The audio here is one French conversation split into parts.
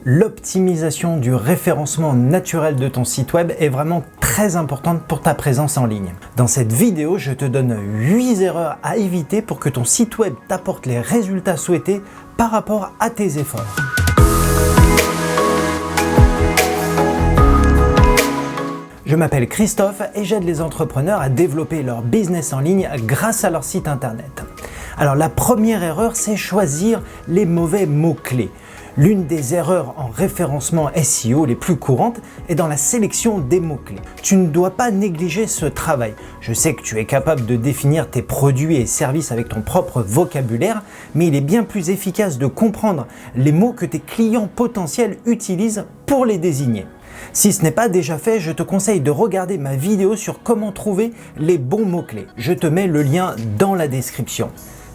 L'optimisation du référencement naturel de ton site web est vraiment très importante pour ta présence en ligne. Dans cette vidéo, je te donne 8 erreurs à éviter pour que ton site web t'apporte les résultats souhaités par rapport à tes efforts. Je m'appelle Christophe et j'aide les entrepreneurs à développer leur business en ligne grâce à leur site internet. Alors la première erreur, c'est choisir les mauvais mots-clés. L'une des erreurs en référencement SEO les plus courantes est dans la sélection des mots-clés. Tu ne dois pas négliger ce travail. Je sais que tu es capable de définir tes produits et services avec ton propre vocabulaire, mais il est bien plus efficace de comprendre les mots que tes clients potentiels utilisent pour les désigner. Si ce n'est pas déjà fait, je te conseille de regarder ma vidéo sur comment trouver les bons mots-clés. Je te mets le lien dans la description.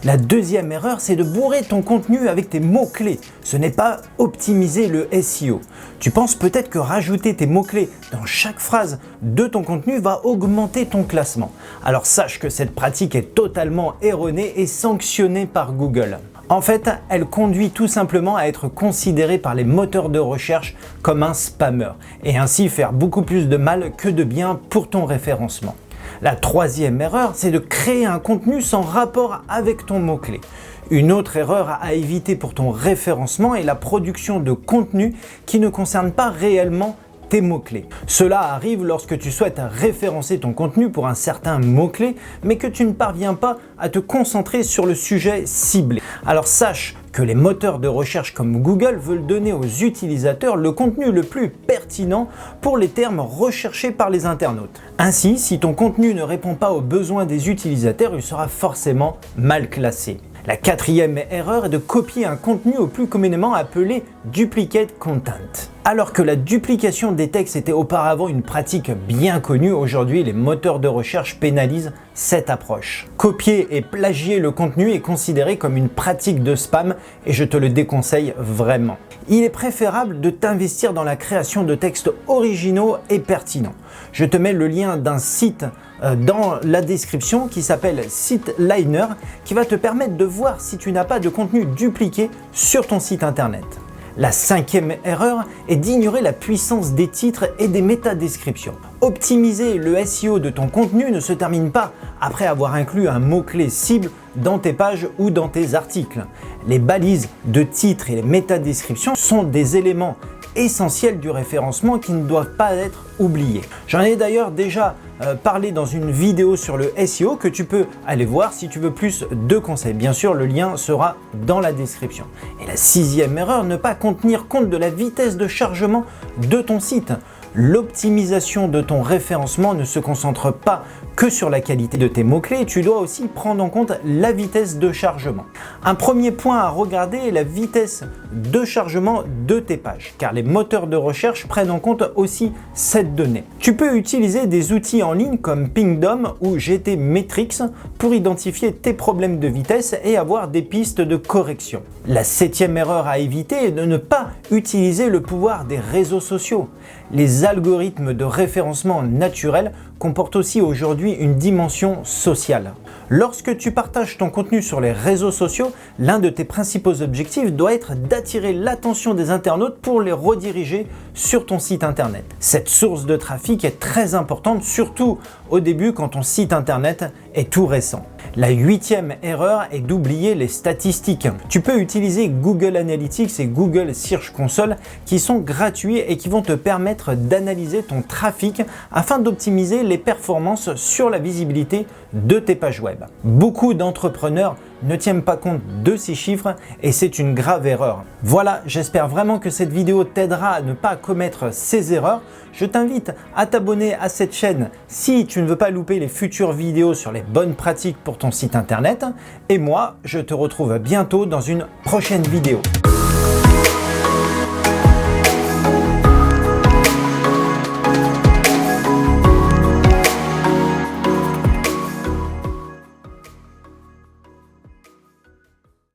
La deuxième erreur, c'est de bourrer ton contenu avec tes mots-clés. Ce n'est pas optimiser le SEO. Tu penses peut-être que rajouter tes mots-clés dans chaque phrase de ton contenu va augmenter ton classement. Alors sache que cette pratique est totalement erronée et sanctionnée par Google. En fait, elle conduit tout simplement à être considérée par les moteurs de recherche comme un spammer et ainsi faire beaucoup plus de mal que de bien pour ton référencement. La troisième erreur, c'est de créer un contenu sans rapport avec ton mot-clé. Une autre erreur à éviter pour ton référencement est la production de contenu qui ne concerne pas réellement tes mots-clés. Cela arrive lorsque tu souhaites référencer ton contenu pour un certain mot-clé, mais que tu ne parviens pas à te concentrer sur le sujet ciblé. Alors sache que les moteurs de recherche comme Google veulent donner aux utilisateurs le contenu le plus pertinent pour les termes recherchés par les internautes. Ainsi, si ton contenu ne répond pas aux besoins des utilisateurs, il sera forcément mal classé. La quatrième erreur est de copier un contenu au plus communément appelé duplicate content. Alors que la duplication des textes était auparavant une pratique bien connue, aujourd'hui les moteurs de recherche pénalisent cette approche. Copier et plagier le contenu est considéré comme une pratique de spam et je te le déconseille vraiment. Il est préférable de t'investir dans la création de textes originaux et pertinents. Je te mets le lien d'un site dans la description qui s'appelle SiteLiner qui va te permettre de voir si tu n'as pas de contenu dupliqué sur ton site internet. La cinquième erreur est d'ignorer la puissance des titres et des métadescriptions. Optimiser le SEO de ton contenu ne se termine pas après avoir inclus un mot-clé cible dans tes pages ou dans tes articles. Les balises de titres et les métadescriptions sont des éléments essentiels du référencement qui ne doivent pas être oubliés. J'en ai d'ailleurs déjà parlé dans une vidéo sur le SEO que tu peux aller voir si tu veux plus de conseils. Bien sûr, le lien sera dans la description. Et la sixième erreur, ne pas tenir compte de la vitesse de chargement de ton site. L'optimisation de ton référencement ne se concentre pas que sur la qualité de tes mots-clés, tu dois aussi prendre en compte la vitesse de chargement. Un premier point à regarder est la vitesse de chargement de tes pages, car les moteurs de recherche prennent en compte aussi cette donnée. Tu peux utiliser des outils en ligne comme Pingdom ou GTmetrix pour identifier tes problèmes de vitesse et avoir des pistes de correction. La septième erreur à éviter est de ne pas utiliser le pouvoir des réseaux sociaux. Les algorithmes de référencement naturel comportent aussi aujourd'hui une dimension sociale. Lorsque tu partages ton contenu sur les réseaux sociaux, l'un de tes principaux objectifs doit être d'attirer l'attention des internautes pour les rediriger sur ton site internet. Cette source de trafic est très importante, surtout au début quand ton site internet est tout récent. La huitième erreur est d'oublier les statistiques. Tu peux utiliser Google Analytics et Google Search Console qui sont gratuits et qui vont te permettre d'analyser ton trafic afin d'optimiser les performances sur la visibilité de tes pages web. Beaucoup d'entrepreneurs ne tiennent pas compte de ces chiffres et c'est une grave erreur. Voilà, j'espère vraiment que cette vidéo t'aidera à ne pas commettre ces erreurs. Je t'invite à t'abonner à cette chaîne si tu ne veux pas louper les futures vidéos sur les bonnes pratiques pour ton site internet. Et moi, je te retrouve bientôt dans une prochaine vidéo.